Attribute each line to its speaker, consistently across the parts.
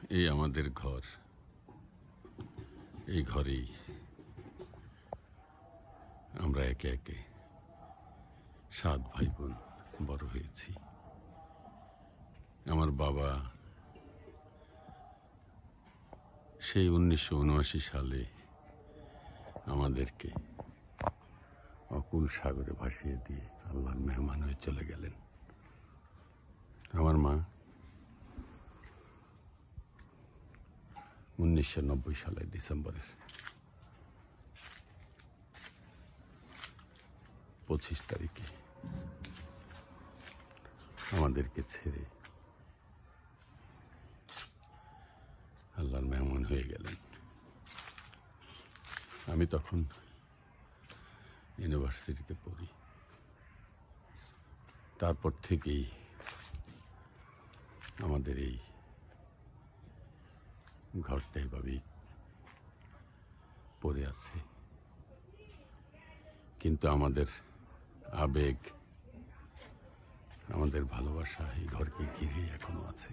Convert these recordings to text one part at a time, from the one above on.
Speaker 1: এই আমাদের ঘর, এই ঘরেই আমরা একে একে 7 ভাই বোন বড় হয়েছি। আমার বাবা সেই 1979 সালে আমাদেরকে অকুল সাগরে ভাসিয়ে দিয়ে আল্লাহর মেহমান হয়ে চলে গেলেন। আমার মা 1990 সালের ডিসেম্বরের 25 তারিখে আমাদেরকে ছেড়ে আল্লাহর মেহমান হয়ে গেলেন। আমি তখন ইউনিভার্সিটিতে পড়ি। তারপর থেকেই আমাদের এই ঘরটা এভাবেই পড়ে আছে, কিন্তু আমাদের আবেগ, আমাদের ভালোবাসা এই ঘরকে ঘিরেই এখনো আছে।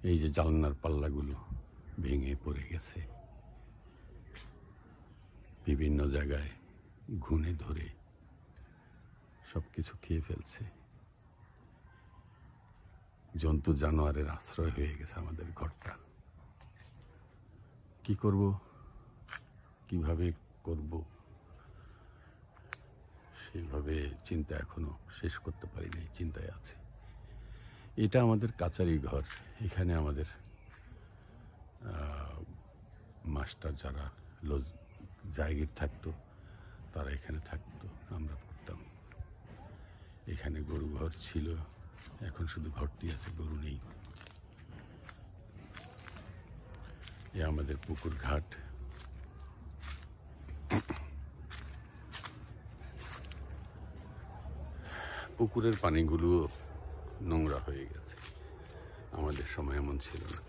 Speaker 1: এই যে জানলার পাল্লাগুলো ভেঙে পড়ে গেছে, বিভিন্ন জায়গায় ঘুণে ধরে সবকিছু খেয়ে ফেলছে। জন্তু জানোয়ারের আশ্রয় হয়ে গেছে আমাদের ঘরটা। কি করব, কিভাবে করব, সেইভাবে চিন্তা এখনো শেষ করতে পারি নাই, চিন্তায় আছে। এটা আমাদের কাচারি ঘর। এখানে আমাদের মাস্টার যারা জায়গির থাকতো তারা এখানে থাকতো, আমরা পড়তাম। এখানে গরু ঘর ছিল, এখন শুধু ঘরটি আছে, গরু নেই। এ আমাদের পুকুর ঘাট। পুকুরের পানিগুলো নোংরা হয়ে গেছে, আমাদের সময় এমন ছিল না।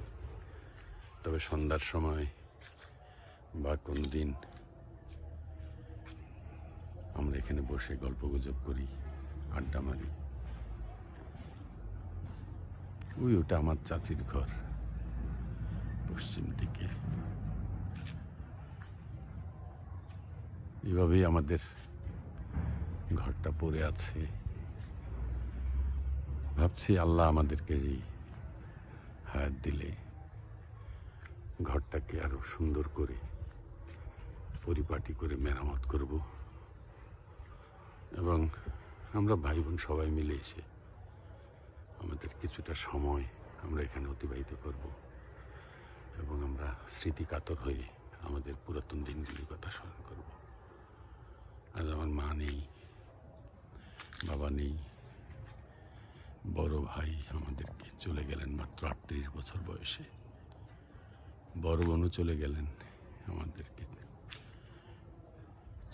Speaker 1: তবে সন্ধ্যার সময় বা কোন দিন আমরা এখানে বসে গল্পগুজব করি, আড্ডা মারি। ওটা আমার চাচির ঘর পশ্চিম দিকে। এভাবেই আমাদের ঘরটা পড়ে আছে। ভাবছি আল্লাহ আমাদেরকে এই হায়াত দিলে ঘরটাকে আরো সুন্দর করে পরিপাটি করে মেরামত করব, এবং আমরা ভাই বোন সবাই মিলে এসে আমাদের কিছুটা সময় আমরা এখানে অতিবাহিত করব, এবং আমরা স্মৃতিকাতর হয়ে আমাদের পুরাতন দিনগুলির কথা স্মরণ করব। আজ আমার মা নেই, বাবা নেই, বড় ভাই আমাদেরকে চলে গেলেন মাত্র 38 বছর বয়সে। বড় বোনও চলে গেলেন আমাদেরকে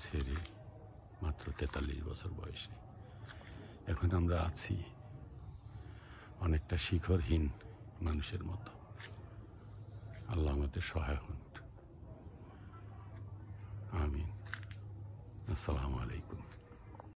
Speaker 1: ছেড়ে মাত্র 43 বছর বয়সে। এখন আমরা আছি অনেকটা শিখরহীন মানুষের মতো। আল্লাহ আমাদের সহায় হন। আমিন। আসসালামু আলাইকুম।